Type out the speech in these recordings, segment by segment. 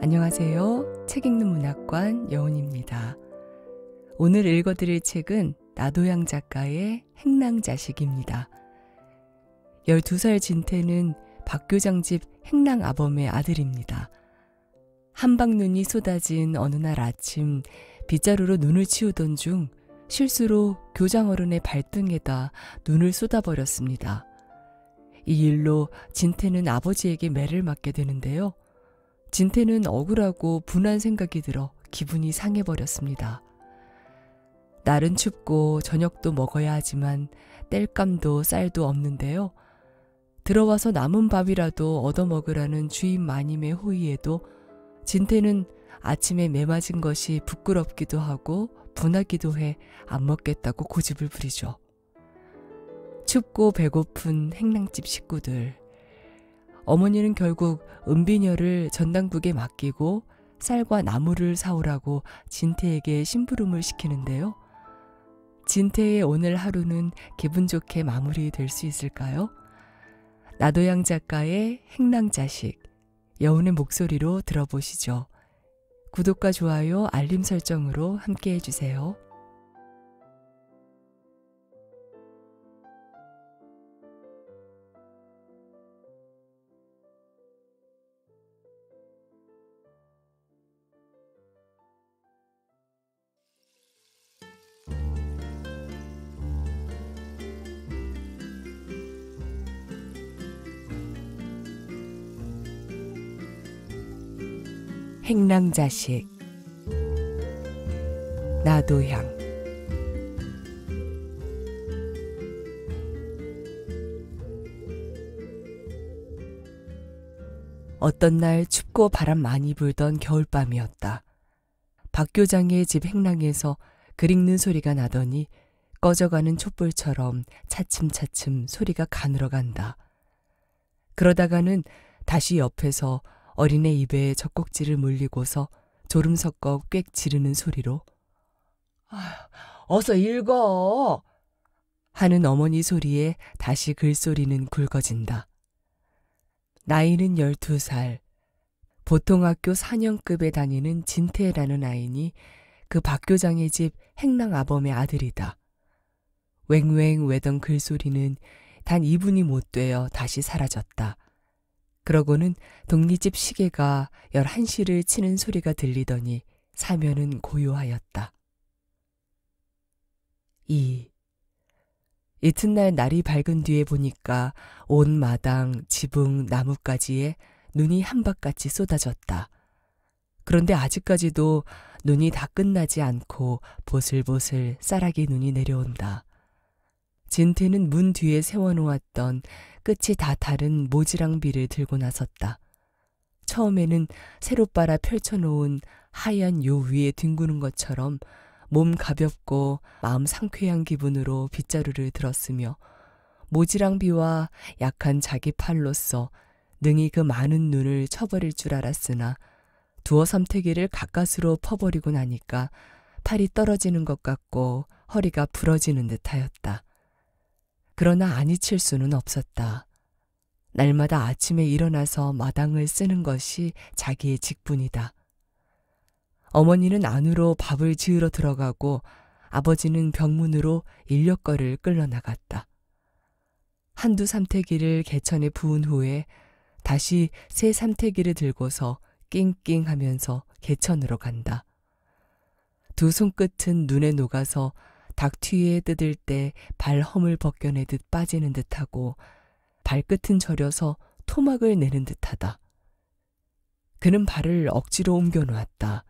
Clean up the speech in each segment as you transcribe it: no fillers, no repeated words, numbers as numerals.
안녕하세요. 책 읽는 문학관 여운입니다. 오늘 읽어드릴 책은 나도양 작가의 행랑자식입니다. 12살 진태는 박교장 집 행랑아범의 아들입니다. 한방눈이 쏟아진 어느 날 아침 빗자루로 눈을 치우던 중 실수로 교장 어른의 발등에다 눈을 쏟아버렸습니다. 이 일로 진태는 아버지에게 매를 맞게 되는데요. 진태는 억울하고 분한 생각이 들어 기분이 상해버렸습니다. 날은 춥고 저녁도 먹어야 하지만 땔감도 쌀도 없는데요. 들어와서 남은 밥이라도 얻어먹으라는 주인 마님의 호의에도 진태는 아침에 매 맞은 것이 부끄럽기도 하고 분하기도 해 안 먹겠다고 고집을 부리죠. 춥고 배고픈 행랑집 식구들. 어머니는 결국 은비녀를 전당국에 맡기고 쌀과 나물을 사오라고 진태에게 심부름을 시키는데요. 진태의 오늘 하루는 기분 좋게 마무리될 수 있을까요? 나도양 작가의 행랑자식, 여운의 목소리로 들어보시죠. 구독과 좋아요, 알림 설정으로 함께 해주세요. 행랑자식 나도양. 어떤 날 춥고 바람 많이 불던 겨울밤이었다. 박교장의 집 행랑에서 글 읽는 소리가 나더니 꺼져가는 촛불처럼 차츰차츰 소리가 가늘어 간다. 그러다가는 다시 옆에서 어린애 입에 젖꼭지를 물리고서 졸음 섞어 꽥 지르는 소리로 어서 읽어! 하는 어머니 소리에 다시 글소리는 굵어진다. 나이는 12살, 보통학교 4년급에 다니는 진태라는 아이니 그 박교장의 집 행랑아범의 아들이다. 웽웽 외던 글소리는 단 2분이 못 되어 다시 사라졌다. 그러고는 동리집 시계가 11시를 치는 소리가 들리더니 사면은 고요하였다. 이튿날 날이 밝은 뒤에 보니까 온 마당, 지붕, 나뭇가지에 눈이 한박같이 쏟아졌다. 그런데 아직까지도 눈이 다 끝나지 않고 보슬보슬 쌀아기 눈이 내려온다. 진태는 문 뒤에 세워놓았던 끝이 다 다른 모지랑비를 들고 나섰다. 처음에는 새로 빨아 펼쳐놓은 하얀 요 위에 뒹구는 것처럼 몸 가볍고 마음 상쾌한 기분으로 빗자루를 들었으며 모지랑비와 약한 자기 팔로써 능히 그 많은 눈을 쳐버릴 줄 알았으나 두어 삼태기를 가까스로 퍼버리고 나니까 팔이 떨어지는 것 같고 허리가 부러지는 듯하였다. 그러나 아니칠 수는 없었다. 날마다 아침에 일어나서 마당을 쓰는 것이 자기의 직분이다. 어머니는 안으로 밥을 지으러 들어가고 아버지는 벽문으로 인력거를 끌러나갔다. 한두 삼태기를 개천에 부은 후에 다시 새 삼태기를 들고서 낑낑하면서 개천으로 간다. 두 손끝은 눈에 녹아서 닭튀에 뜯을 때 발허물 벗겨내듯 빠지는 듯하고 발끝은 저려서 토막을 내는 듯하다. 그는 발을 억지로 옮겨 놓았다.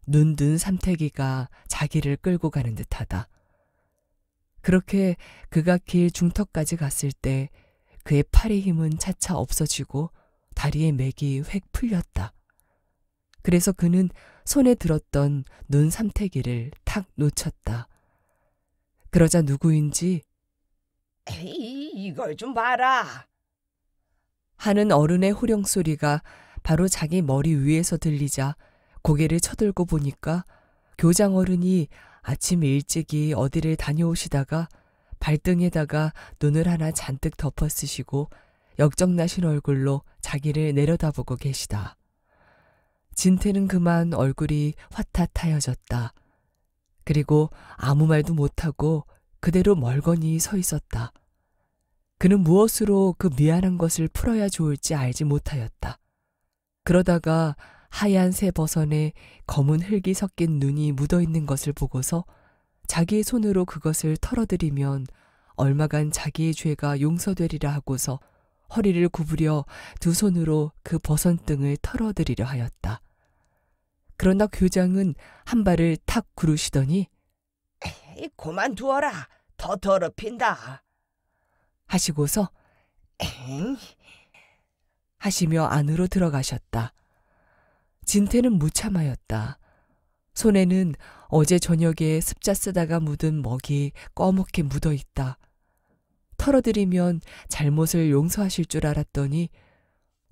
눈든 삼태기가 자기를 끌고 가는 듯하다. 그렇게 그가 길 중턱까지 갔을 때 그의 팔의 힘은 차차 없어지고 다리의 맥이 획 풀렸다. 그래서 그는 손에 들었던 눈 삼태기를 탁 놓쳤다. 그러자 누구인지 에이, 이걸 좀 봐라 하는 어른의 호령소리가 바로 자기 머리 위에서 들리자 고개를 쳐들고 보니까 교장 어른이 아침 일찍이 어디를 다녀오시다가 발등에다가 눈을 하나 잔뜩 덮어 쓰시고 역정나신 얼굴로 자기를 내려다보고 계시다. 진태는 그만 얼굴이 화탓하여졌다. 그리고 아무 말도 못하고 그대로 멀거니 서 있었다. 그는 무엇으로 그 미안한 것을 풀어야 좋을지 알지 못하였다. 그러다가 하얀 새 버선에 검은 흙이 섞인 눈이 묻어있는 것을 보고서 자기의 손으로 그것을 털어들이면 얼마간 자기의 죄가 용서되리라 하고서 허리를 구부려 두 손으로 그 버선등을 털어들이려 하였다. 그러나 교장은 한 발을 탁 구르시더니 그만두어라. 더 더럽힌다. 하시고서 엥? 하시며 안으로 들어가셨다. 진태는 무참하였다. 손에는 어제 저녁에 습자 쓰다가 묻은 먹이 꺼멓게 묻어있다. 털어드리면 잘못을 용서하실 줄 알았더니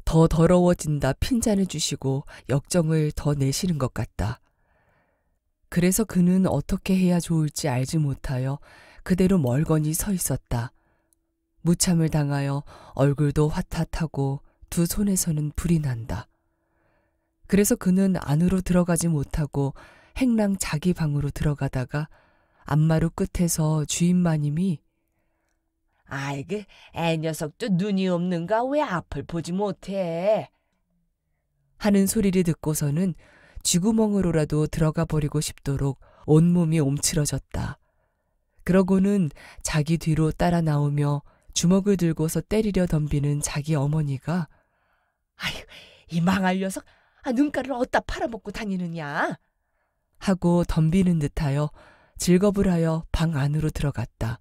더 더러워진다 핀잔을 주시고 역정을 더 내시는 것 같다. 그래서 그는 어떻게 해야 좋을지 알지 못하여 그대로 멀거니 서 있었다. 무참을 당하여 얼굴도 화탓하고 두 손에서는 불이 난다. 그래서 그는 안으로 들어가지 못하고 행랑 자기 방으로 들어가다가 안마루 끝에서 주인마님이 아이고, 애 녀석도 눈이 없는가? 왜 앞을 보지 못해? 하는 소리를 듣고서는 쥐구멍으로라도 들어가 버리고 싶도록 온몸이 옴츠러졌다. 그러고는 자기 뒤로 따라 나오며 주먹을 들고서 때리려 덤비는 자기 어머니가 아유, 이 망할 녀석, 눈가를 어디다 팔아먹고 다니느냐? 하고 덤비는 듯하여 즐겁을 하여 방 안으로 들어갔다.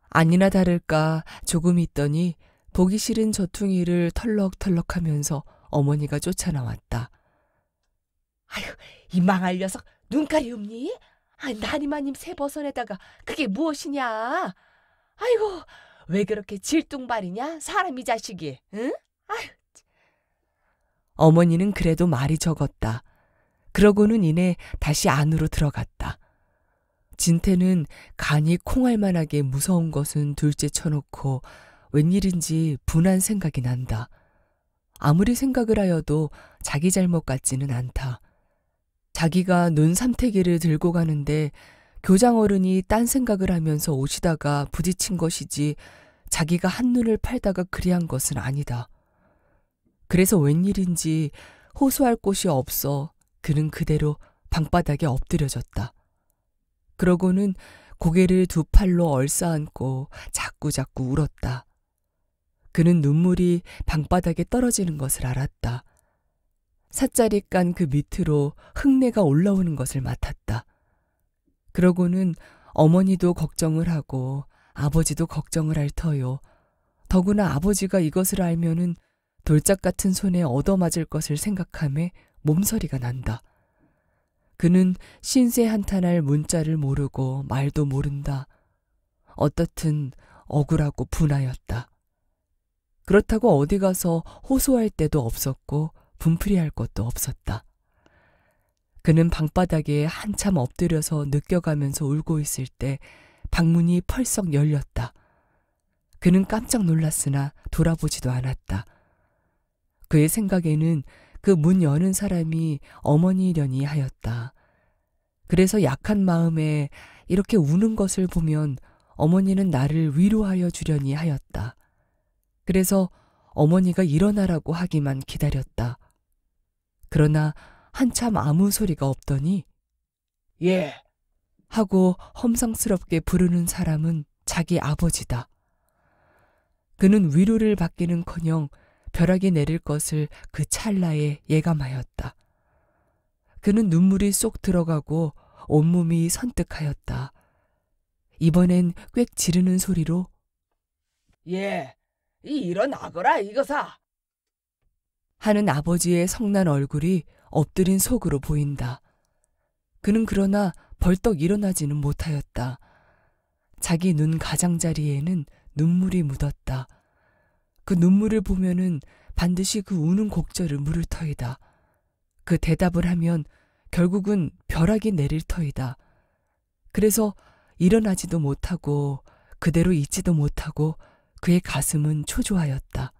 아니나 다를까 조금 있더니 보기 싫은 저퉁이를 털럭털럭하면서 어머니가 쫓아나왔다. 아유, 이 망할 녀석, 눈깔이 없니? 나니마님 새 버선에다가 그게 무엇이냐? 아이고, 왜 그렇게 질뚱발이냐? 사람이 자식이, 응? 아유. 어머니는 그래도 말이 적었다. 그러고는 이내 다시 안으로 들어갔다. 진태는 간이 콩알만하게 무서운 것은 둘째 쳐놓고 웬일인지 분한 생각이 난다. 아무리 생각을 하여도 자기 잘못 같지는 않다. 자기가 눈 삼태기를 들고 가는데 교장 어른이 딴 생각을 하면서 오시다가 부딪힌 것이지 자기가 한눈을 팔다가 그리한 것은 아니다. 그래서 웬일인지 호소할 곳이 없어 그는 그대로 방바닥에 엎드려졌다. 그러고는 고개를 두 팔로 얼싸안고 자꾸자꾸 울었다. 그는 눈물이 방바닥에 떨어지는 것을 알았다. 삿자리 깐 그 밑으로 흙내가 올라오는 것을 맡았다. 그러고는 어머니도 걱정을 하고 아버지도 걱정을 할 터요. 더구나 아버지가 이것을 알면은 돌짝 같은 손에 얻어맞을 것을 생각하며 몸서리가 난다. 그는 신세 한탄할 문자를 모르고 말도 모른다. 어떻든 억울하고 분하였다. 그렇다고 어디 가서 호소할 데도 없었고 분풀이할 것도 없었다. 그는 방바닥에 한참 엎드려서 느껴가면서 울고 있을 때 방문이 펄썩 열렸다. 그는 깜짝 놀랐으나 돌아보지도 않았다. 그의 생각에는 그 문 여는 사람이 어머니려니 하였다. 그래서 약한 마음에 이렇게 우는 것을 보면 어머니는 나를 위로하여 주려니 하였다. 그래서 어머니가 일어나라고 하기만 기다렸다. 그러나 한참 아무 소리가 없더니 예. 하고 험상스럽게 부르는 사람은 자기 아버지다. 그는 위로를 받기는커녕 벼락이 내릴 것을 그 찰나에 예감하였다. 그는 눈물이 쏙 들어가고 온몸이 선뜩하였다. 이번엔 꽥 지르는 소리로 예. 일어나거라 이거사. 하는 아버지의 성난 얼굴이 엎드린 속으로 보인다. 그는 그러나 벌떡 일어나지는 못하였다. 자기 눈 가장자리에는 눈물이 묻었다. 그 눈물을 보면은 반드시 그 우는 곡절을 물을 터이다. 그 대답을 하면 결국은 벼락이 내릴 터이다. 그래서 일어나지도 못하고 그대로 있지도 못하고 그의 가슴은 초조하였다.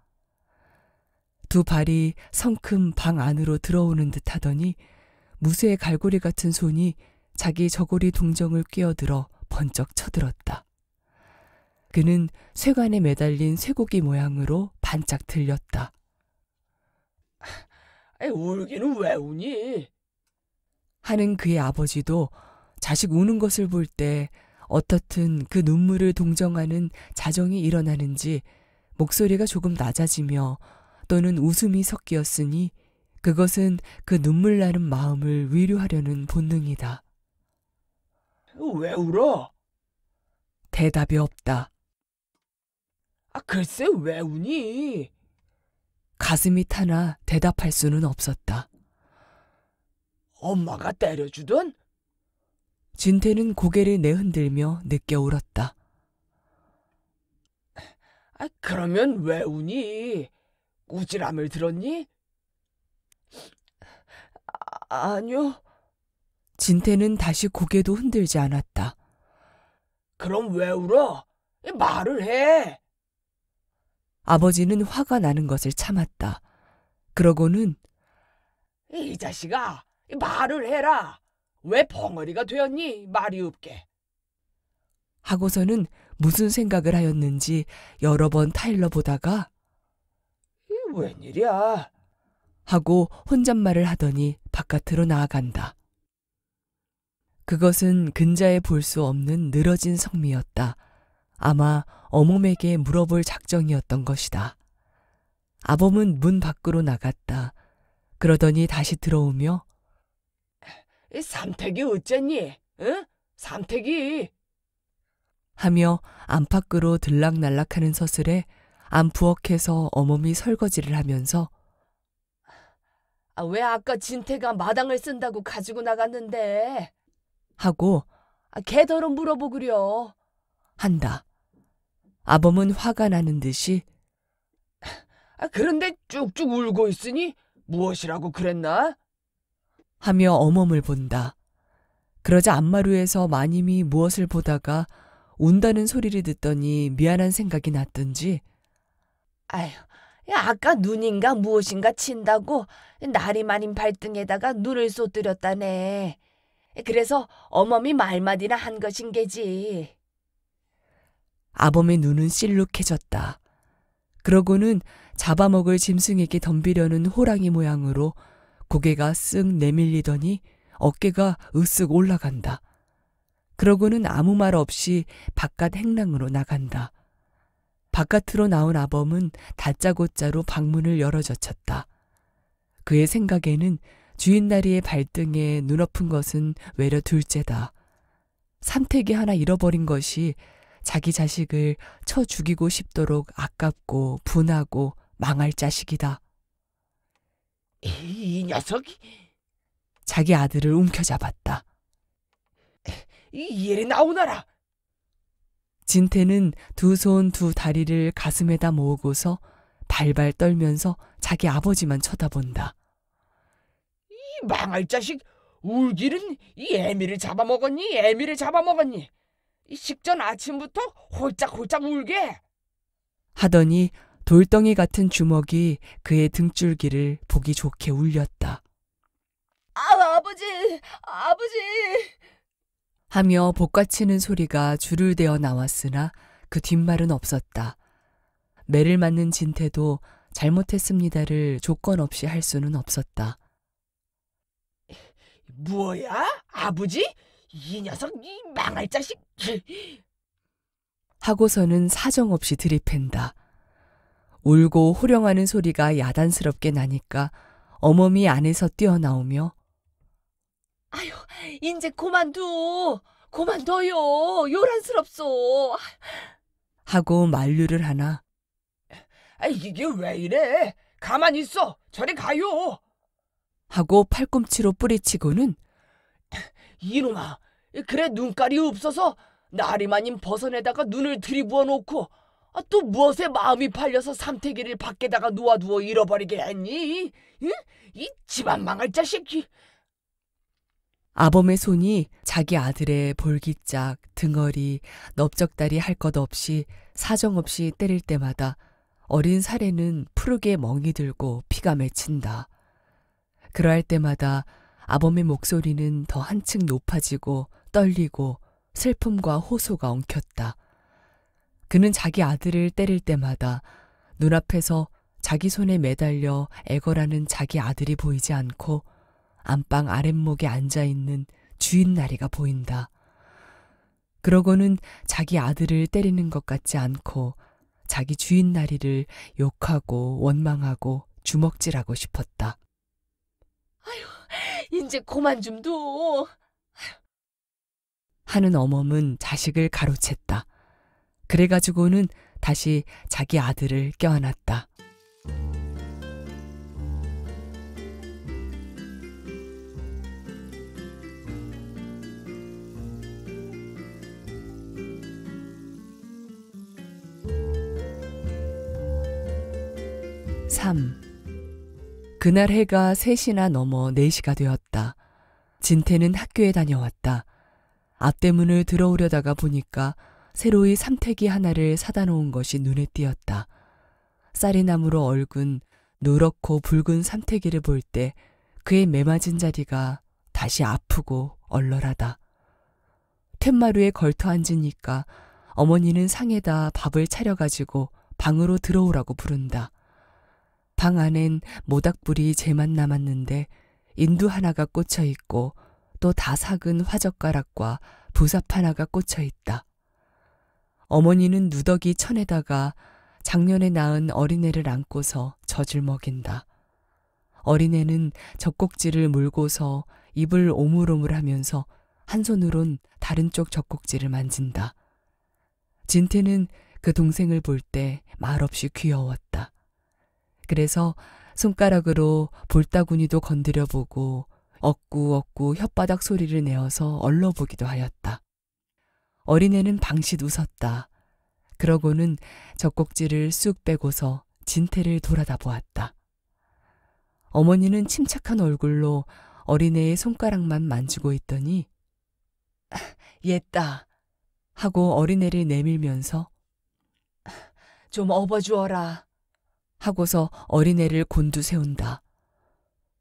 두 발이 성큼 방 안으로 들어오는 듯 하더니 무쇠 갈고리 같은 손이 자기 저고리 동정을 꿰어들어 번쩍 쳐들었다. 그는 쇠관에 매달린 쇠고기 모양으로 반짝 들렸다. 울기는 왜 우니? 하는 그의 아버지도 자식 우는 것을 볼 때 어떻든 그 눈물을 동정하는 자정이 일어나는지 목소리가 조금 낮아지며 또는 웃음이 섞였으니 그것은 그 눈물 나는 마음을 위로하려는 본능이다. 왜 울어? 대답이 없다. 글쎄 왜 우니? 가슴이 타나 대답할 수는 없었다. 엄마가 때려주던? 진태는 고개를 내흔들며 늦게 울었다. 그러면 왜 우니? 꾸지람을 들었니? 아니요. 진태는 다시 고개도 흔들지 않았다. 그럼 왜 울어? 말을 해. 아버지는 화가 나는 것을 참았다. 그러고는 이 자식아, 말을 해라. 왜 벙어리가 되었니? 말이 없게. 하고서는 무슨 생각을 하였는지 여러 번 타일러 보다가 웬일이야? 하고 혼잣말을 하더니 바깥으로 나아간다. 그것은 근자에 볼 수 없는 늘어진 성미였다. 아마 어멈에게 물어볼 작정이었던 것이다. 아범은 문 밖으로 나갔다. 그러더니 다시 들어오며 삼택이 어쨌니? 응? 삼택이. 하며 안팎으로 들락날락하는 서슬에 안부엌에서 어멈이 설거지를 하면서 왜 아까 진태가 마당을 쓴다고 가지고 나갔는데? 하고 걔더러 물어보구려. 한다. 아범은 화가 나는 듯이 그런데 쭉쭉 울고 있으니 무엇이라고 그랬나? 하며 어멈을 본다. 그러자 안마루에서 마님이 무엇을 보다가 운다는 소리를 듣더니 미안한 생각이 났던지 아휴, 아까 눈인가 무엇인가 친다고 나리마님 발등에다가 눈을 쏟들였다네. 그래서 어멈이 말마디나 한 것인 게지. 아범의 눈은 실룩해졌다. 그러고는 잡아먹을 짐승에게 덤비려는 호랑이 모양으로 고개가 쓱 내밀리더니 어깨가 으쓱 올라간다. 그러고는 아무 말 없이 바깥 행랑으로 나간다. 바깥으로 나온 아범은 다짜고짜로 방문을 열어젖혔다. 그의 생각에는 주인나리의 발등에 눈엎은 것은 외려 둘째다. 삼택이 하나 잃어버린 것이 자기 자식을 쳐 죽이고 싶도록 아깝고 분하고 망할 자식이다. 이 녀석이 자기 아들을 움켜잡았다. 이리 나오너라. 진태는 두 손 두 다리를 가슴에다 모으고서 발발 떨면서 자기 아버지만 쳐다본다. 이 망할 자식, 울기는 이 애미를 잡아먹었니? 애미를 잡아먹었니? 이 식전 아침부터 홀짝홀짝 울게. 하더니 돌덩이 같은 주먹이 그의 등줄기를 보기 좋게 울렸다. 아버지, 아버지. 하며 복받치는 소리가 줄을 대어 나왔으나 그 뒷말은 없었다. 매를 맞는 진태도 잘못했습니다를 조건 없이 할 수는 없었다. 뭐야? 아버지? 이 녀석, 이 망할 자식. 하고서는 사정없이 들이팬다. 울고 호령하는 소리가 야단스럽게 나니까 어멈이 안에서 뛰어나오며 아유, 인제 그만둬. 그만둬요. 요란스럽소. 하고 만류를 하나 이게 왜 이래? 가만히 있어. 저리 가요. 하고 팔꿈치로 뿌리치고는 이놈아, 그래 눈깔이 없어서 나리마님 버선에다가 눈을 들이부어 놓고 또 무엇에 마음이 팔려서 삼태기를 밖에다가 놓아두어 잃어버리게 했니? 응? 이 집안 망할 자식이. 아범의 손이 자기 아들의 볼기짝, 등허리, 넓적다리 할 것 없이 사정없이 때릴 때마다 어린 살에는 푸르게 멍이 들고 피가 맺힌다. 그러할 때마다 아범의 목소리는 더 한층 높아지고 떨리고 슬픔과 호소가 엉켰다. 그는 자기 아들을 때릴 때마다 눈앞에서 자기 손에 매달려 애걸하는 자기 아들이 보이지 않고 안방 아랫목에 앉아있는 주인 나리가 보인다. 그러고는 자기 아들을 때리는 것 같지 않고 자기 주인 나리를 욕하고 원망하고 주먹질하고 싶었다. 인제 그만 좀 둬. 하는 어멈은 자식을 가로챘다. 그래가지고는 다시 자기 아들을 껴안았다. (3) 그날 해가 3시나 넘어 4시가 되었다. 진태는 학교에 다녀왔다. 앞대문을 들어오려다가 보니까 새로이 삼태기 하나를 사다 놓은 것이 눈에 띄었다. 쌀이나무로 얽은 누렇고 붉은 삼태기를 볼 때 그의 매맞은 자리가 다시 아프고 얼얼하다. 툇마루에 걸터 앉으니까 어머니는 상에다 밥을 차려가지고 방으로 들어오라고 부른다. 방 안엔 모닥불이 제만 남았는데 인두 하나가 꽂혀 있고 또 다 삭은 화젓가락과 부삽 하나가 꽂혀 있다. 어머니는 누더기 천에다가 작년에 낳은 어린애를 안고서 젖을 먹인다. 어린애는 젖꼭지를 물고서 입을 오물오물하면서 한 손으론 다른 쪽 젖꼭지를 만진다. 진태는 그 동생을 볼 때 말없이 귀여웠다. 그래서 손가락으로 볼따구니도 건드려보고 억구억구 혓바닥 소리를 내어서 얼러보기도 하였다. 어린애는 방긋 웃었다. 그러고는 젖꼭지를 쑥 빼고서 진태를 돌아다 보았다. 어머니는 침착한 얼굴로 어린애의 손가락만 만지고 있더니 옛다 하고 어린애를 내밀면서 좀 업어주어라 하고서 어린애를 곤두세운다.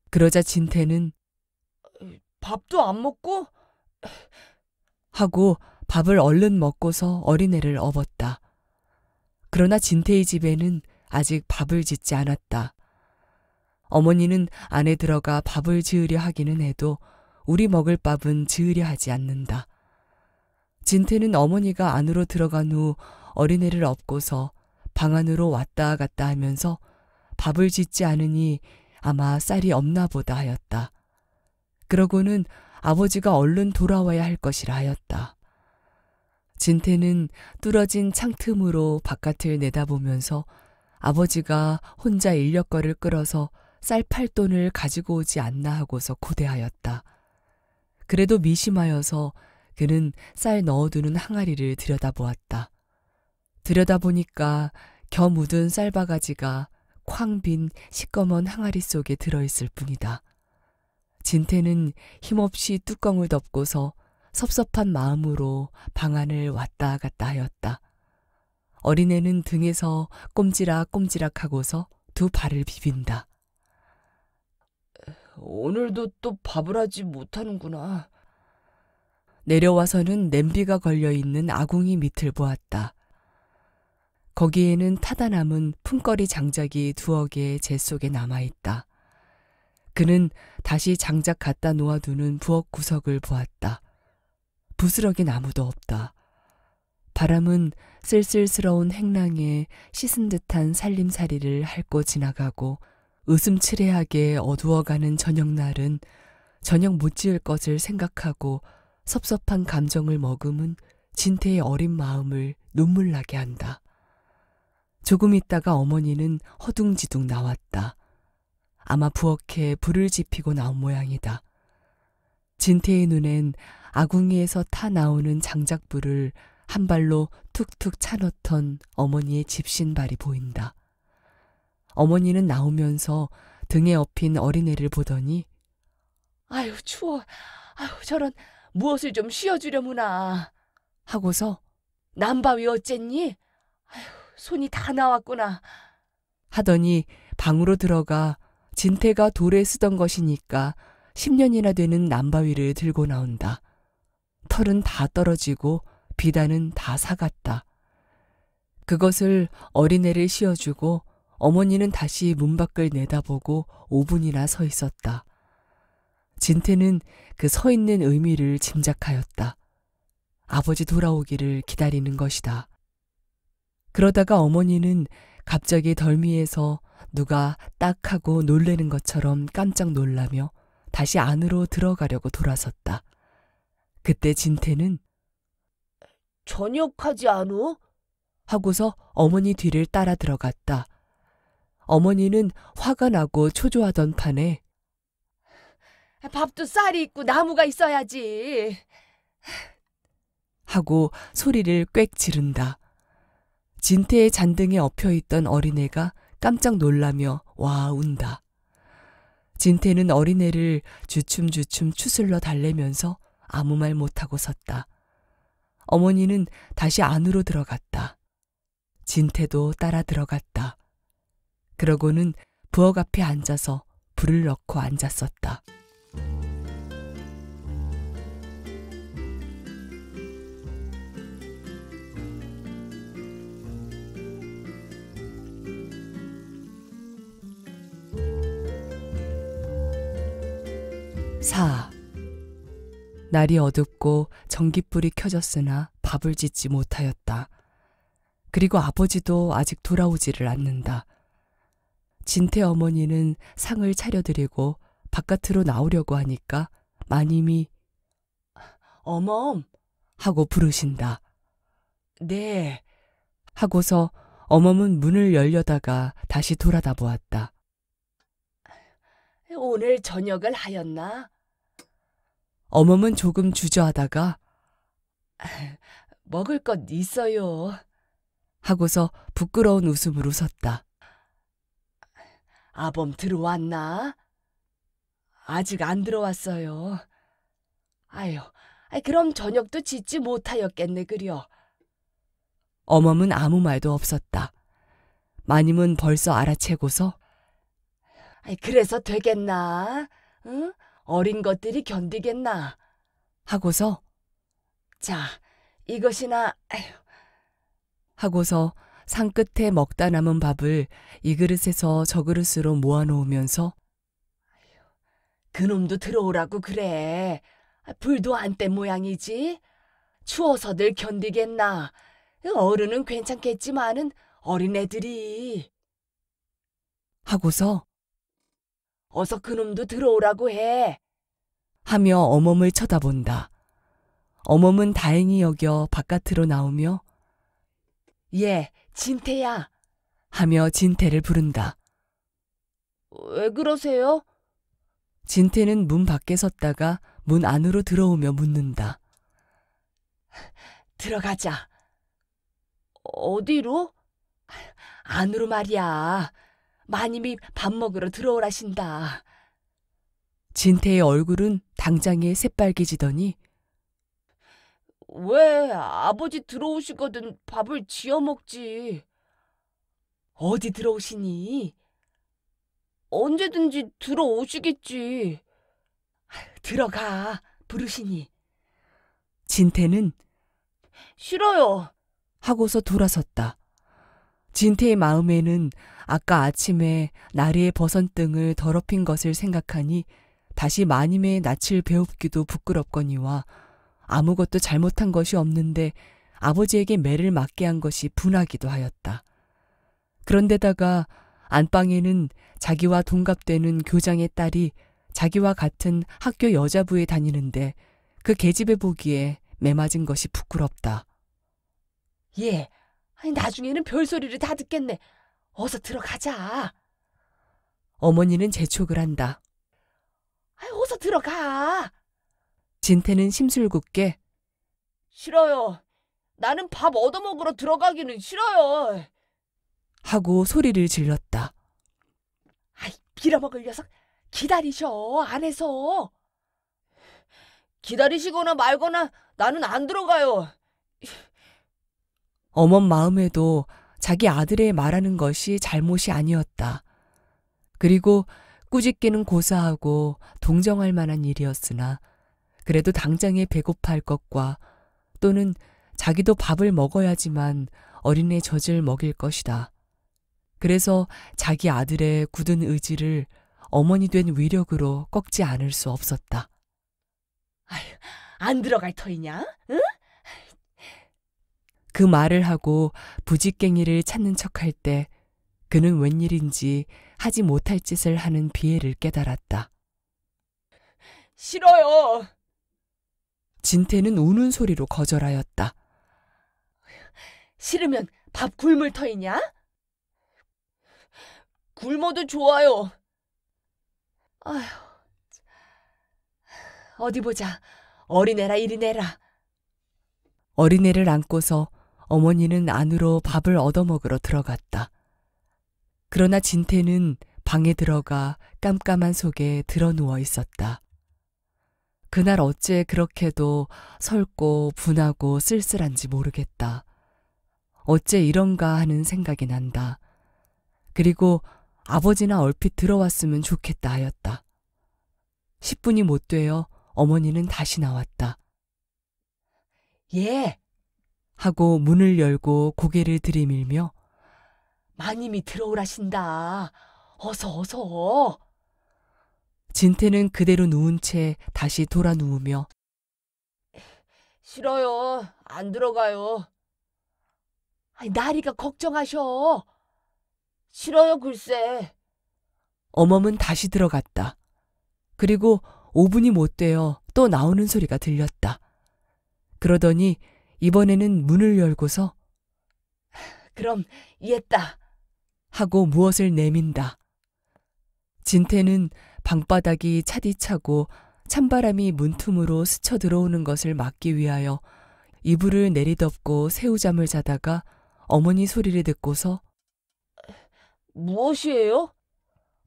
그러자 진태는 밥도 안 먹고? 하고 밥을 얼른 먹고서 어린애를 업었다. 그러나 진태의 집에는 아직 밥을 짓지 않았다. 어머니는 안에 들어가 밥을 지으려 하기는 해도 우리 먹을 밥은 지으려 하지 않는다. 진태는 어머니가 안으로 들어간 후 어린애를 업고서 방 안으로 왔다 갔다 하면서 밥을 짓지 않으니 아마 쌀이 없나 보다 하였다. 그러고는 아버지가 얼른 돌아와야 할 것이라 하였다. 진태는 뚫어진 창틈으로 바깥을 내다보면서 아버지가 혼자 인력거를 끌어서 쌀 8돈을 가지고 오지 않나 하고서 고대하였다. 그래도 미심하여서 그는 쌀 넣어두는 항아리를 들여다보았다. 들여다보니까 겨 묻은 쌀바가지가 쾅 빈 시꺼먼 항아리 속에 들어있을 뿐이다. 진태는 힘없이 뚜껑을 덮고서 섭섭한 마음으로 방 안을 왔다 갔다 하였다. 어린애는 등에서 꼼지락꼼지락 하고서 두 발을 비빈다. 오늘도 또 밥을 하지 못하는구나. 내려와서는 냄비가 걸려있는 아궁이 밑을 보았다. 거기에는 타다 남은 품거리 장작이 2개 재 속에 남아있다. 그는 다시 장작 갖다 놓아두는 부엌 구석을 보았다. 부스러기 나무도 없다. 바람은 쓸쓸스러운 행랑에 씻은 듯한 살림살이를 핥고 지나가고 으슴츠레하게 어두워가는 저녁날은 저녁 못 지을 것을 생각하고 섭섭한 감정을 머금은 진태의 어린 마음을 눈물나게 한다. 조금 있다가 어머니는 허둥지둥 나왔다. 아마 부엌에 불을 지피고 나온 모양이다. 진태의 눈엔 아궁이에서 타 나오는 장작불을 한 발로 툭툭 차놓던 어머니의 집신발이 보인다. 어머니는 나오면서 등에 업힌 어린애를 보더니 아유 추워. 아유 저런 무엇을 좀 쉬어주려무나. 하고서 남바위 어쨌니? 아유 손이 다 나왔구나. 하더니 방으로 들어가 진태가 돌에 쓰던 것이니까 10년이나 되는 남바위를 들고 나온다. 털은 다 떨어지고 비단은 다 사갔다. 그것을 어린애를 씌워주고 어머니는 다시 문 밖을 내다보고 5분이나 서 있었다. 진태는 그 서 있는 의미를 짐작하였다. 아버지 돌아오기를 기다리는 것이다. 그러다가 어머니는 갑자기 덜미에서 누가 딱 하고 놀래는 것처럼 깜짝 놀라며 다시 안으로 들어가려고 돌아섰다. 그때 진태는 저녁하지 않어? 하고서 어머니 뒤를 따라 들어갔다. 어머니는 화가 나고 초조하던 판에 밥도 쌀이 있고 나무가 있어야지. 하고 소리를 꽥 지른다. 진태의 잔등에 엎혀있던 어린애가 깜짝 놀라며 와 운다. 진태는 어린애를 주춤주춤 추슬러 달래면서 아무 말 못하고 섰다. 어머니는 다시 안으로 들어갔다. 진태도 따라 들어갔다. 그러고는 부엌 앞에 앉아서 불을 넣고 앉았었다. 사. 날이 어둡고 전깃불이 켜졌으나 밥을 짓지 못하였다. 그리고 아버지도 아직 돌아오지를 않는다. 진태 어머니는 상을 차려드리고 바깥으로 나오려고 하니까 마님이 어멈. 하고 부르신다. 네. 하고서 어멈은 문을 열려다가 다시 돌아다 보았다. 오늘 저녁을 하였나? 어멈은 조금 주저하다가 먹을 것 있어요. 하고서 부끄러운 웃음을 웃었다. 아범 들어왔나? 아직 안 들어왔어요. 아유, 그럼 저녁도 짓지 못하였겠네 그려. 어멈은 아무 말도 없었다. 마님은 벌써 알아채고서 그래서 되겠나? 응? 어린 것들이 견디겠나? 하고서 자, 이것이나 하고서 상 끝에 먹다 남은 밥을 이 그릇에서 저 그릇으로 모아놓으면서 그놈도 들어오라고 그래. 불도 안 뗀 모양이지. 추워서들 견디겠나? 어른은 괜찮겠지만은 어린애들이. 하고서 어서 그놈도 들어오라고 해. 하며 어멈을 쳐다본다. 어멈은 다행히 여겨 바깥으로 나오며 예, 진태야. 하며 진태를 부른다. 왜 그러세요? 진태는 문 밖에 섰다가 문 안으로 들어오며 묻는다. 들어가자. 어디로? 안으로 말이야. 마님이 밥 먹으러 들어오라신다. 진태의 얼굴은 당장에 새빨개지더니 왜 아버지 들어오시거든 밥을 지어 먹지. 어디 들어오시니? 언제든지 들어오시겠지. 들어가 부르시니. 진태는 싫어요. 하고서 돌아섰다. 진태의 마음에는 아까 아침에 나리의 버선등을 더럽힌 것을 생각하니 다시 마님의 낯을 배웁기도 부끄럽거니와 아무것도 잘못한 것이 없는데 아버지에게 매를 맞게 한 것이 분하기도 하였다. 그런데다가 안방에는 자기와 동갑되는 교장의 딸이 자기와 같은 학교 여자부에 다니는데 그 계집애 보기에 매맞은 것이 부끄럽다. 예, 나중에는 별소리를 다 듣겠네. 어서 들어가자. 어머니는 재촉을 한다. 어서 들어가. 진태는 심술궂게 싫어요. 나는 밥 얻어먹으러 들어가기는 싫어요. 하고 소리를 질렀다. 빌어먹을 녀석 기다리셔 안에서. 기다리시거나 말거나 나는 안 들어가요. 어멈 마음에도 자기 아들의 말하는 것이 잘못이 아니었다. 그리고 꾸짖기는 고사하고 동정할 만한 일이었으나 그래도 당장에 배고파할 것과 또는 자기도 밥을 먹어야지만 어린애 젖을 먹일 것이다. 그래서 자기 아들의 굳은 의지를 어머니 된 위력으로 꺾지 않을 수 없었다. 아휴, 안 들어갈 터이냐? 응? 그 말을 하고 부직갱이를 찾는 척할 때 그는 웬일인지 하지 못할 짓을 하는 비애를 깨달았다. 싫어요. 진태는 우는 소리로 거절하였다. 싫으면 밥 굶을 터이냐? 굶어도 좋아요. 아휴, 어디 보자. 어린애라 이리 내라. 어린애를 안고서 어머니는 안으로 밥을 얻어먹으러 들어갔다. 그러나 진태는 방에 들어가 깜깜한 속에 드러누워 있었다. 그날 어째 그렇게도 설고 분하고 쓸쓸한지 모르겠다. 어째 이런가 하는 생각이 난다. 그리고 아버지나 얼핏 들어왔으면 좋겠다 하였다. 10분이 못 되어 어머니는 다시 나왔다. 예, 하고 문을 열고 고개를 들이밀며 마님이 들어오라신다. 어서. 진태는 그대로 누운 채 다시 돌아 누우며 싫어요. 안 들어가요. 아니, 나리가 걱정하셔. 싫어요, 글쎄. 어멈은 다시 들어갔다. 그리고 5분이 못 되어 또 나오는 소리가 들렸다. 그러더니 이번에는 문을 열고서 그럼 이했다. 하고 무엇을 내민다. 진태는 방바닥이 차디차고 찬바람이 문틈으로 스쳐 들어오는 것을 막기 위하여 이불을 내리덮고 새우잠을 자다가 어머니 소리를 듣고서 무엇이에요?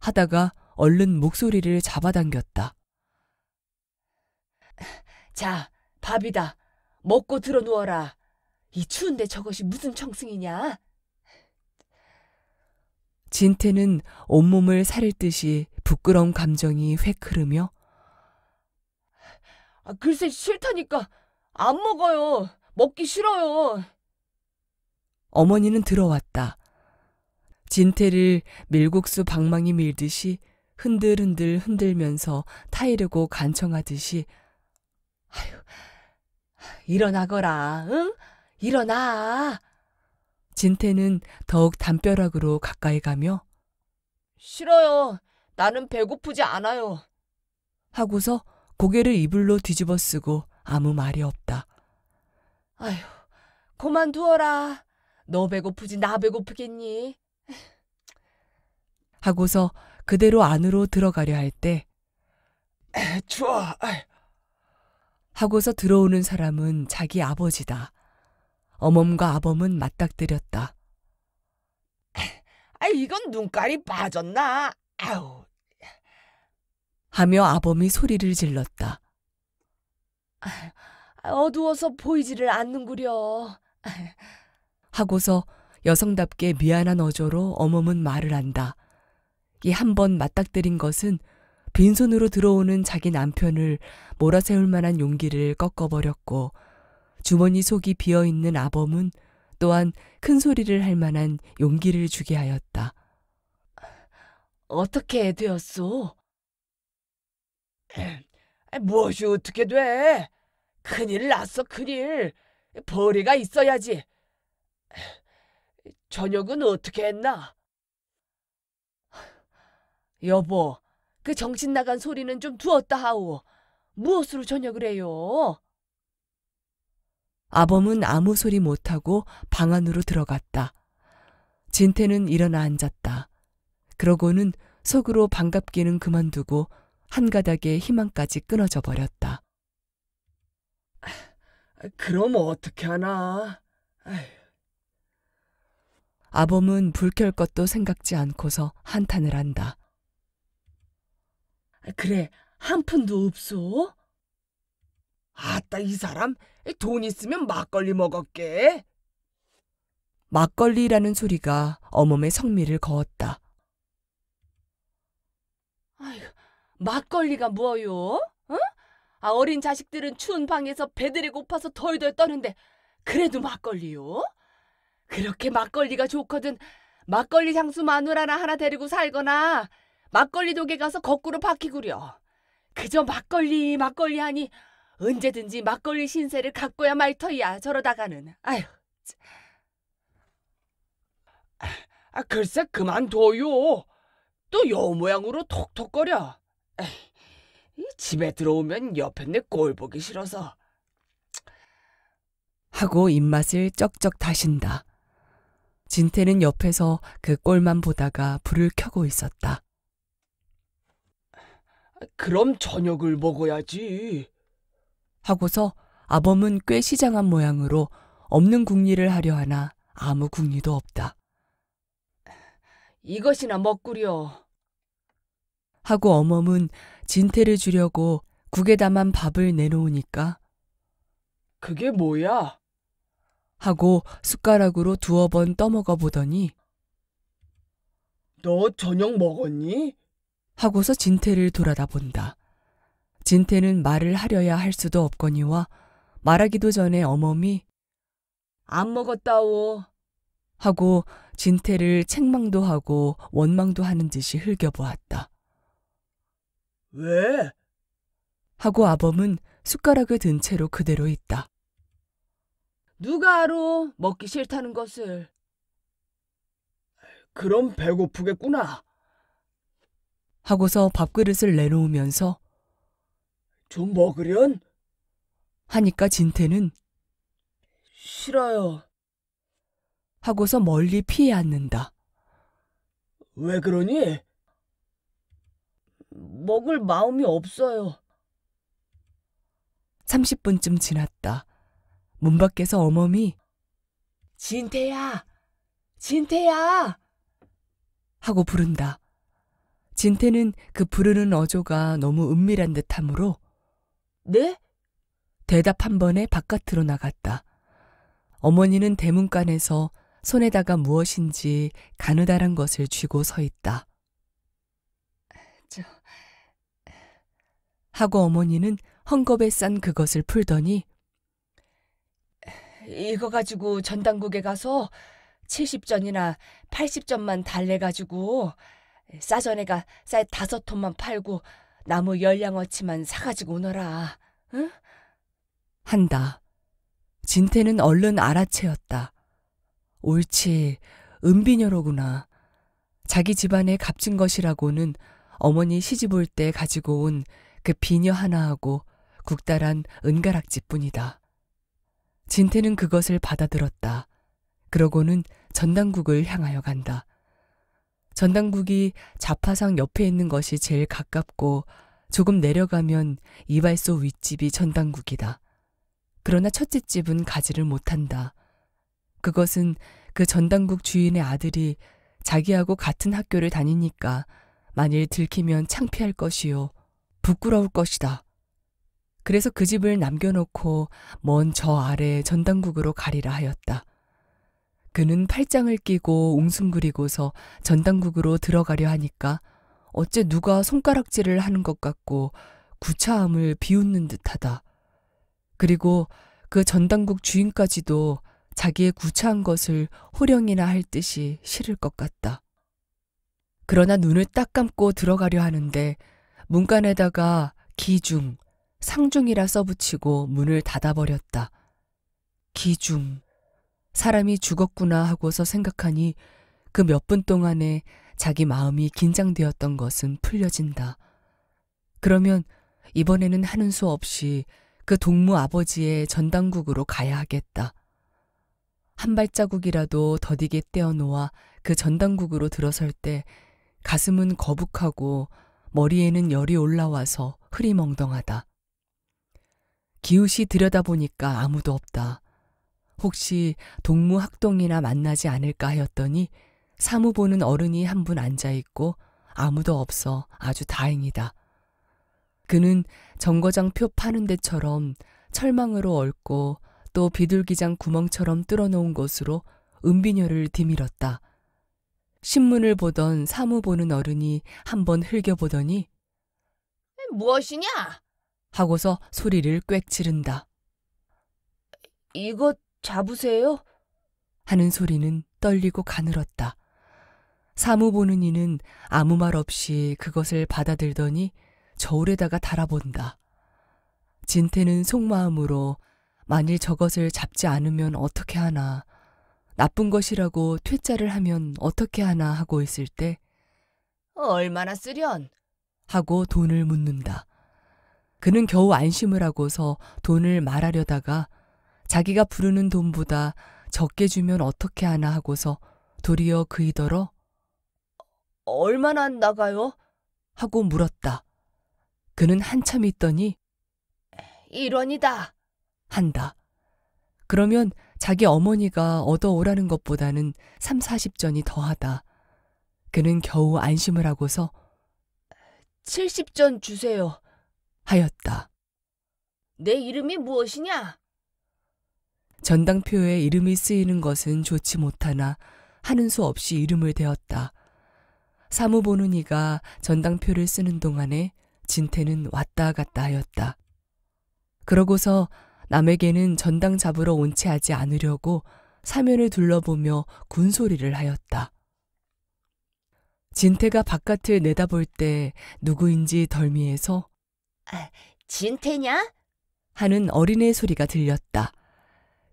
하다가 얼른 목소리를 잡아당겼다. 자, 밥이다. 먹고 들어 누워라. 이 추운데 저것이 무슨 청승이냐? 진태는 온몸을 사릴 듯이 부끄러운 감정이 획 흐르며 글쎄 싫다니까. 안 먹어요. 먹기 싫어요. 어머니는 들어왔다. 진태를 밀국수 방망이 밀듯이 흔들흔들 흔들면서 타이르고 간청하듯이 일어나거라. 응? 일어나. 진태는 더욱 담벼락으로 가까이 가며 싫어요. 나는 배고프지 않아요. 하고서 고개를 이불로 뒤집어 쓰고 아무 말이 없다. 아휴, 그만두어라. 너 배고프지 나 배고프겠니? 하고서 그대로 안으로 들어가려 할 때 추워. 하고서 들어오는 사람은 자기 아버지다. 어멈과 아범은 맞닥뜨렸다. 이건 눈깔이 빠졌나? 아우. 하며 아범이 소리를 질렀다. 어두워서 보이지를 않는구려. 하고서 여성답게 미안한 어조로 어멈은 말을 한다. 이 한 번 맞닥뜨린 것은 빈손으로 들어오는 자기 남편을 몰아세울 만한 용기를 꺾어버렸고 주머니 속이 비어있는 아범은 또한 큰 소리를 할 만한 용기를 주게 하였다. 어떻게 되었소? 무엇이 어떻게 돼? 큰일 났어, 큰일. 벌이가 있어야지. 저녁은 어떻게 했나? 여보, 그 정신 나간 소리는 좀 두었다 하오. 무엇으로 저녁을 해요? 아범은 아무 소리 못하고 방 안으로 들어갔다. 진태는 일어나 앉았다. 그러고는 속으로 반갑기는 그만두고 한 가닥의 희망까지 끊어져 버렸다. 그럼 어떻게 하나? 아범은 불 켤 것도 생각지 않고서 한탄을 한다. 그래, 한 푼도 없소? 아따, 이 사람 돈 있으면 막걸리 먹었게. 막걸리라는 소리가 어멈의 성미를 거었다. 아이고, 막걸리가 뭐요? 어? 어린 자식들은 추운 방에서 배들이 고파서 덜덜 떠는데 그래도 막걸리요? 그렇게 막걸리가 좋거든 막걸리 장수 마누라나 하나 데리고 살거나 막걸리 독에 가서 거꾸로 바퀴구려. 그저 막걸리 하니 언제든지 막걸리 신세를 갖고야 말 터이야 저러다가는. 아휴. 글쎄 그만둬요. 또 여 모양으로 톡톡거려. 이 집에 들어오면 옆에 내 꼴 보기 싫어서. 하고 입맛을 쩍쩍 다신다. 진태는 옆에서 그 꼴만 보다가 불을 켜고 있었다. 그럼 저녁을 먹어야지. 하고서 아범은 꽤 시장한 모양으로 없는 궁리를 하려 하나 아무 궁리도 없다. 이것이나 먹구려. 하고 어멈은 진태를 주려고 국에다만 밥을 내놓으니까 그게 뭐야? 하고 숟가락으로 두어 번 떠먹어 보더니 너 저녁 먹었니? 하고서 진태를 돌아다 본다. 진태는 말을 하려야 할 수도 없거니와 말하기도 전에 어멈이 안 먹었다오. 하고 진태를 책망도 하고 원망도 하는 듯이 흘겨보았다. 왜? 하고 아범은 숟가락을 든 채로 그대로 있다. 누가 알아 먹기 싫다는 것을. 그럼 배고프겠구나. 하고서 밥그릇을 내놓으면서 좀 먹으련? 하니까 진태는 싫어요. 하고서 멀리 피해 앉는다. 왜 그러니? 먹을 마음이 없어요. 30분쯤 지났다. 문 밖에서 어멈이 진태야, 진태야. 하고 부른다. 진태는 그 부르는 어조가 너무 은밀한 듯하므로 네? 대답 한 번에 바깥으로 나갔다. 어머니는 대문간에서 손에다가 무엇인지 가느다란 것을 쥐고 서 있다. 하고 어머니는 헝겊에 싼 그것을 풀더니 이거 가지고 전당국에 가서 70전이나 80전만 달래가지고 싸전에가 쌀 5톤만 팔고 나무 열량어치만 사가지고 오너라. 응? 한다. 진태는 얼른 알아채었다. 옳지, 은비녀로구나. 자기 집안에 값진 것이라고는 어머니 시집 올 때 가지고 온 그 비녀 하나하고 국달한 은가락지뿐이다. 진태는 그것을 받아들었다. 그러고는 전당국을 향하여 간다. 전당국이 자파상 옆에 있는 것이 제일 가깝고 조금 내려가면 이발소 윗집이 전당국이다. 그러나 첫째 집은 가지를 못한다. 그것은 그 전당국 주인의 아들이 자기하고 같은 학교를 다니니까 만일 들키면 창피할 것이요. 부끄러울 것이다. 그래서 그 집을 남겨놓고 먼 저 아래 전당국으로 가리라 하였다. 그는 팔짱을 끼고 웅숭그리고서 전당국으로 들어가려 하니까 어째 누가 손가락질을 하는 것 같고 구차함을 비웃는 듯하다. 그리고 그 전당국 주인까지도 자기의 구차한 것을 호령이나 할 듯이 싫을 것 같다. 그러나 눈을 딱 감고 들어가려 하는데 문간에다가 기중, 상중이라 써붙이고 문을 닫아버렸다. 기중, 사람이 죽었구나 하고서 생각하니 그 몇 분 동안에 자기 마음이 긴장되었던 것은 풀려진다. 그러면 이번에는 하는 수 없이 그 동무 아버지의 전당국으로 가야 하겠다. 한 발자국이라도 더디게 떼어놓아 그 전당국으로 들어설 때 가슴은 거북하고 머리에는 열이 올라와서 흐리멍덩하다. 기웃이 들여다보니까 아무도 없다. 혹시 동무학동이나 만나지 않을까 하였더니 사무 보는 어른이 한 분 앉아있고 아무도 없어 아주 다행이다. 그는 정거장표 파는 데처럼 철망으로 얽고 또 비둘기장 구멍처럼 뚫어놓은 곳으로 은비녀를 디밀었다. 신문을 보던 사무 보는 어른이 한번 흘겨보더니 무엇이냐? 하고서 소리를 꽥 지른다. 이것 잡으세요? 하는 소리는 떨리고 가늘었다. 사무 보는 이는 아무 말 없이 그것을 받아들더니 저울에다가 달아본다. 진태는 속마음으로 만일 저것을 잡지 않으면 어떻게 하나, 나쁜 것이라고 퇴짜를 하면 어떻게 하나 하고 있을 때 얼마나 쓰련? 하고 돈을 묻는다. 그는 겨우 안심을 하고서 돈을 말하려다가 자기가 부르는 돈보다 적게 주면 어떻게 하나 하고서 도리어 그이더러 얼마나 나가요? 하고 물었다. 그는 한참 있더니 1원이다. 한다. 그러면 자기 어머니가 얻어오라는 것보다는 3, 40전이 더하다. 그는 겨우 안심을 하고서 70전 주세요. 하였다. 내 이름이 무엇이냐? 전당표에 이름이 쓰이는 것은 좋지 못하나 하는 수 없이 이름을 대었다. 사무 보는 이가 전당표를 쓰는 동안에 진태는 왔다 갔다 하였다. 그러고서 남에게는 전당 잡으러 온 채 하지 않으려고 사면을 둘러보며 군소리를 하였다. 진태가 바깥을 내다볼 때 누구인지 덜미에서 진태냐? 하는 어린애 소리가 들렸다.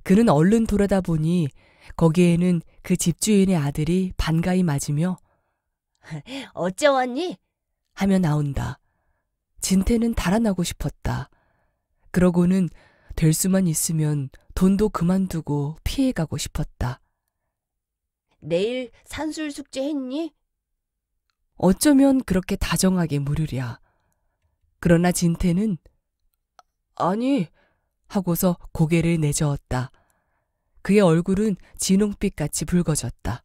그는 얼른 돌아다 보니 거기에는 그 집주인의 아들이 반가이 맞으며 어째 왔니? 하며 나온다. 진태는 달아나고 싶었다. 그러고는 될 수만 있으면 돈도 그만두고 피해가고 싶었다. 내일 산술 숙제 했니? 어쩌면 그렇게 다정하게 물으랴. 그러나 진태는 아니 하고서 고개를 내저었다. 그의 얼굴은 진홍빛같이 붉어졌다.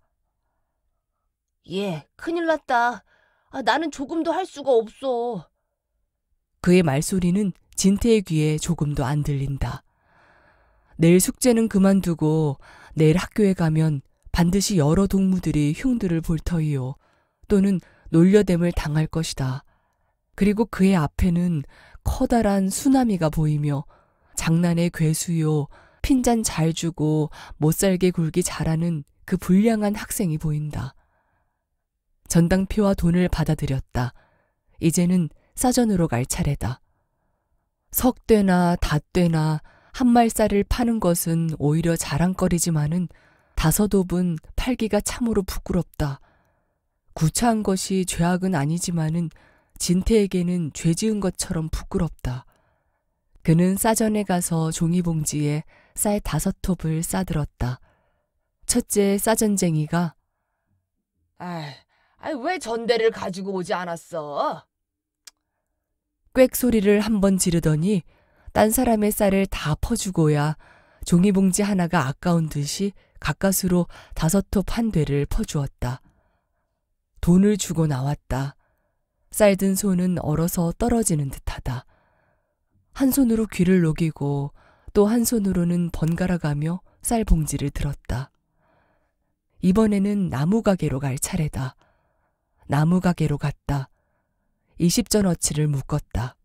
예, 큰일 났다. 나는 조금도 할 수가 없어. 그의 말소리는 진태의 귀에 조금도 안 들린다. 내일 숙제는 그만두고 내일 학교에 가면 반드시 여러 동무들이 흉들을 볼 터이요. 또는 놀려댐을 당할 것이다. 그리고 그의 앞에는 커다란 수나미가 보이며 장난의 괴수요, 핀잔 잘 주고 못살게 굴기 잘하는 그 불량한 학생이 보인다. 전당표와 돈을 받아들였다. 이제는 싸전으로 갈 차례다. 석되나 닷되나 한 말살을 파는 것은 오히려 자랑거리지만은 5옵은 팔기가 참으로 부끄럽다. 구차한 것이 죄악은 아니지만은 진태에게는 죄 지은 것처럼 부끄럽다. 그는 싸전에 가서 종이봉지에 쌀 5톱을 싸들었다. 첫째 싸전쟁이가 왜 전대를 가지고 오지 않았어? 꽥 소리를 한번 지르더니 딴 사람의 쌀을 다 퍼주고야 종이봉지 하나가 아까운 듯이 가까스로 5톱 한 되를 퍼주었다. 돈을 주고 나왔다. 쌀 든 손은 얼어서 떨어지는 듯하다. 한 손으로 귀를 녹이고 또 한 손으로는 번갈아가며 쌀 봉지를 들었다. 이번에는 나무가게로 갈 차례다. 나무가게로 갔다. 20전어치를 묶었다.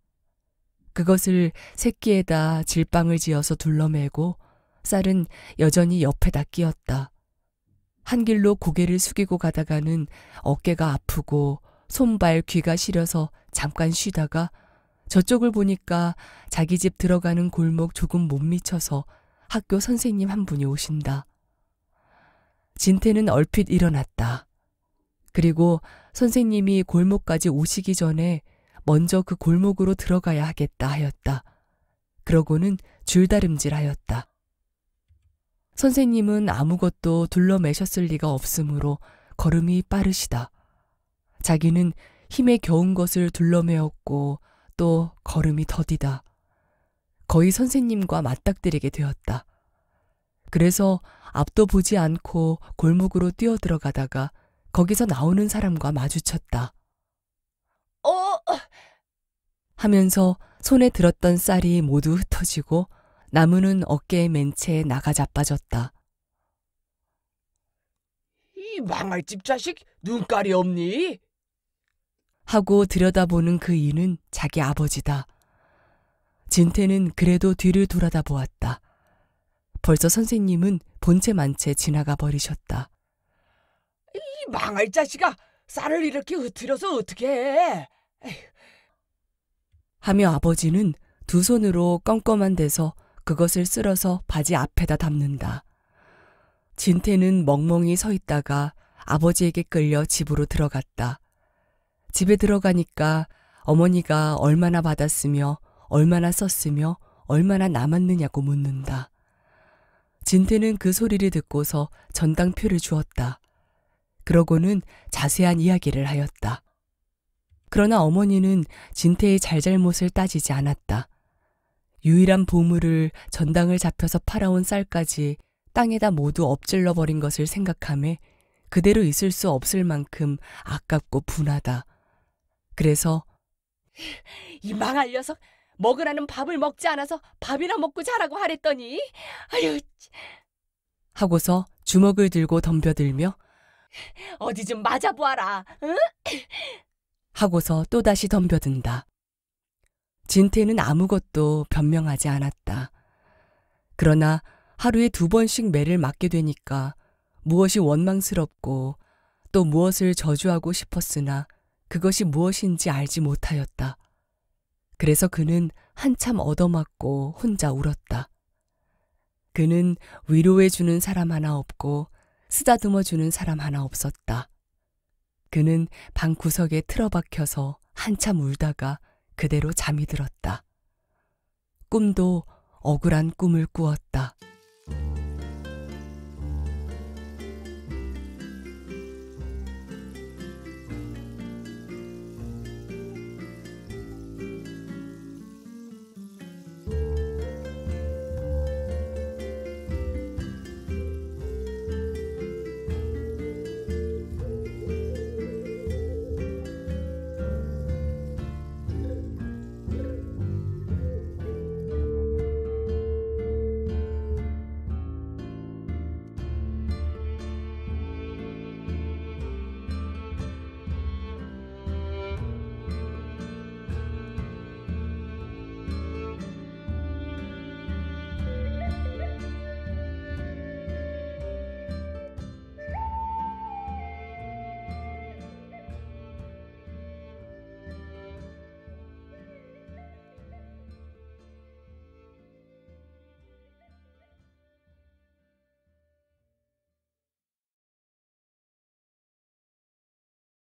그것을 새끼에다 질방을 지어서 둘러매고 쌀은 여전히 옆에다 끼었다. 한 길로 고개를 숙이고 가다가는 어깨가 아프고 손발 귀가 시려서 잠깐 쉬다가 저쪽을 보니까 자기 집 들어가는 골목 조금 못 미쳐서 학교 선생님 한 분이 오신다. 진태는 얼핏 일어났다. 그리고 선생님이 골목까지 오시기 전에 먼저 그 골목으로 들어가야 하겠다 하였다. 그러고는 줄다름질하였다. 선생님은 아무것도 둘러매셨을 리가 없으므로 걸음이 빠르시다. 자기는 힘에 겨운 것을 둘러매었고 또 걸음이 더디다. 거의 선생님과 맞닥뜨리게 되었다. 그래서 앞도 보지 않고 골목으로 뛰어들어가다가 거기서 나오는 사람과 마주쳤다. 하면서 손에 들었던 쌀이 모두 흩어지고 나무는 어깨에 맨 채 나가 자빠졌다. 이 망할 집 자식 눈깔이 없니? 하고 들여다보는 그 이는 자기 아버지다. 진태는 그래도 뒤를 돌아다 보았다. 벌써 선생님은 본체 만채 지나가 버리셨다. 이 망할 자식아, 쌀을 이렇게 흐트려서 어떻게 해? 하며 아버지는 두 손으로 껌껌한 데서 그것을 쓸어서 바지 앞에다 담는다. 진태는 멍멍이 서 있다가 아버지에게 끌려 집으로 들어갔다. 집에 들어가니까 어머니가 얼마나 받았으며 얼마나 썼으며 얼마나 남았느냐고 묻는다. 진태는 그 소리를 듣고서 전당표를 주었다. 그러고는 자세한 이야기를 하였다. 그러나 어머니는 진태의 잘잘못을 따지지 않았다. 유일한 보물을 전당을 잡혀서 팔아온 쌀까지 땅에다 모두 엎질러 버린 것을 생각하며 그대로 있을 수 없을 만큼 아깝고 분하다. 그래서 이 망할 녀석 먹으라는 밥을 먹지 않아서 밥이나 먹고 자라고 하랬더니 아유 하고서 주먹을 들고 덤벼들며 어디 좀 맞아보아라. 응? 하고서 또다시 덤벼든다. 진태는 아무것도 변명하지 않았다. 그러나 하루에 2번씩 매를 맞게 되니까 무엇이 원망스럽고 또 무엇을 저주하고 싶었으나 그것이 무엇인지 알지 못하였다. 그래서 그는 한참 얻어맞고 혼자 울었다. 그는 위로해주는 사람 하나 없고 쓰다듬어주는 사람 하나 없었다. 그는 방 구석에 틀어박혀서 한참 울다가 그대로 잠이 들었다. 꿈도 억울한 꿈을 꾸었다.